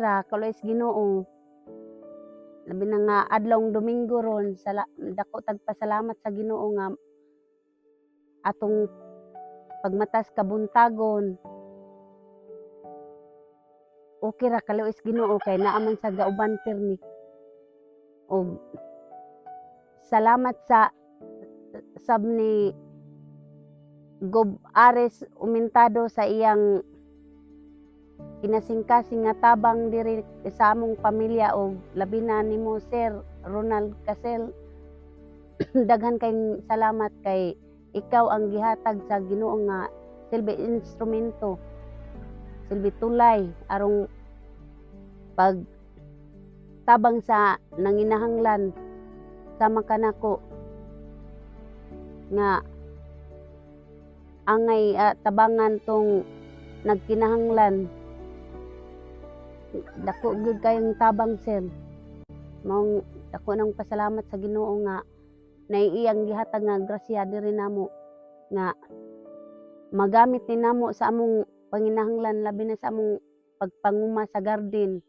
ra kalois Ginoo. Labi na nga adlawng Domingo ron dako tagpasalamat sa Ginoo nga atong pagmatas kabuntagon. Okay ra kalois Ginoo kay naa man sa gauban pirmi. Og salamat sa sab ni Gob Ares Umentado sa iyang kinasingkasing nga tabang diri sa among pamilya og labi na nimo Sir Ronald Casel. Daghan kayong salamat kay ikaw ang gihatag sa Ginoo nga silbi instrumento, silbi tulay arong pag tabang sa nanginahanglan sama kanako nga angay tabangan tong nagkinahanglan. Dako gyud kayong tabang Sir. Maong dako nang pasalamat sa Ginoo nga naiiyang gihatag nga grasya diri namo nga magamit ni namo sa among panginahanglan labi na sa among pagpanguma sa garden.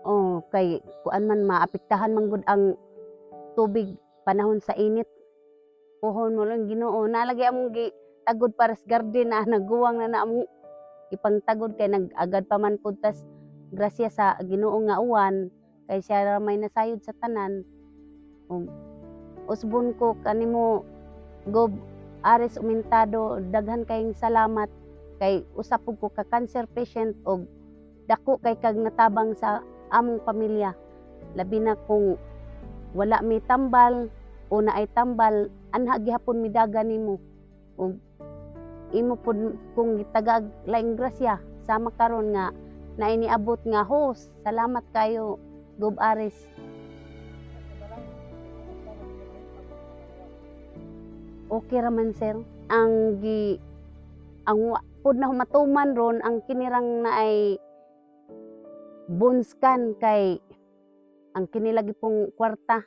Oh, kay kuan man maapektahan man gud ang tubig panahon sa init. Puhon mo lang Ginoo nalagi among gitagod para sa garden na naguwang na namo ipangtagod kay nag-agad pa man pud tas grasya sa Ginoo nga uwan kay siya ra may nasayod sa tanan. Usbon ko kanimo Gob Ares Umentado, daghan kayong salamat kay usa pud ko ka cancer patient og dako kay kag natabang sa among pamilya. Labi na kung wala mi tambal o naay tambal anha gihapon mi daga nimo. Og imo pud kung gitagag laing grasya sama karon nga nainiabot nga host. Salamat kayo Gob Ares. Okay raman Sir. Ang pud na humatuman ron ang kinirang na ay bone scan kay ang kinilagi pong kwarta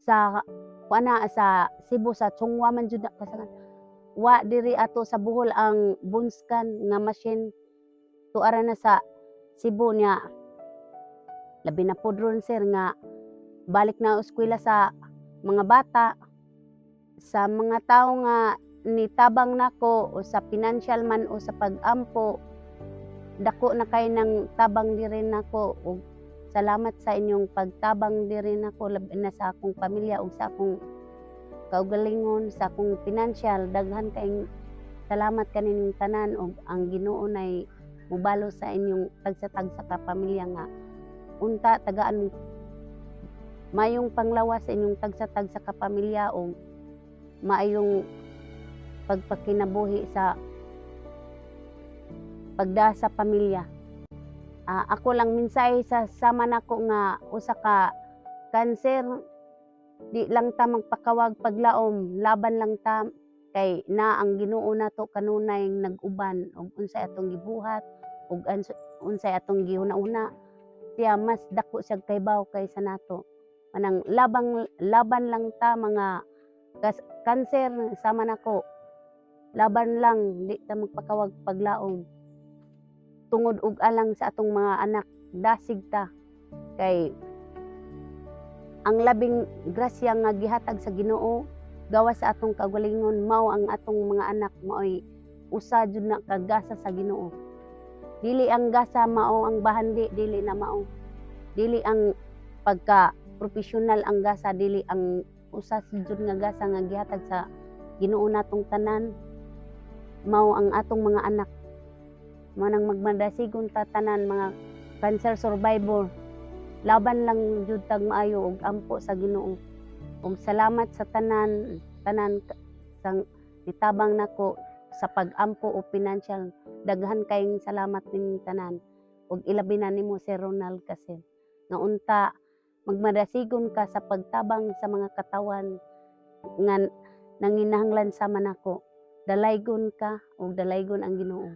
sa kuana sa Cebu sa Chungwa man jud kasagan. Wa diri ato sa Bohol ang bone scan nga machine tuara na sa Cebu niya. Labi na pud ron Sir nga balik na eskwela sa mga bata, sa mga tawo nga nitabang nako o sa financial man o sa pag-ampo. Dako na kay nang tabang diri nako og salamat sa inyong pagtabang diri nako labi na sa akong pamilya ug sa akong kaugalingon, sa akong financial. Daghan kayong salamat kanining tanan og ang Ginoo nay mubalo sa inyong tagsa-tagsa ka pamilya nga unta tagaan mayong panglawas sa inyong tagsa-tagsa ka pamilya og maayong pagpakinabuhi sa pagda sa pamilya. Ako lang minsay sa sama nako nga usa ka cancer, di lang ta magpakawag paglaom, laban lang ta kay na ang Ginoo nato kanunay nag-uban og unsay atong gibuhat ug unsay atong gihuna-una siya mas dako siya kaybaw kaysa nato. Manang laban lang ta mga cancer sama nako. Laban lang, di ta magpakawag paglaom. Tungod ug alang sa atong mga anak, dasig ta kay ang labing grasya nga gihatag sa Ginoo gawas sa atong kaugalingon mao ang atong mga anak maoy usa jud na kagasa sa Ginoo. Dili ang gasa mao ang bahandi, dili na mao. Dili ang pagka professional ang gasa, dili ang usa jud nga gasa nga gihatag sa Ginoo natong tanan mao ang atong mga anak. Mao nang magmadasigon ta tanan mga cancer survivor. Laban lang jud tag maayo og ampo sa Ginoo. Ug salamat sa tanan sang nitabang nako sa pag-ampo o financial. Daghan kayong salamat ning tanan. Ug ilabi na nimo Sir Ronald Casel nga unta magmadasigon ka sa pagtabang sa mga katawan nga nanginahanglan sama nako. Dalaygon ka ug dalaygon ang Ginoo.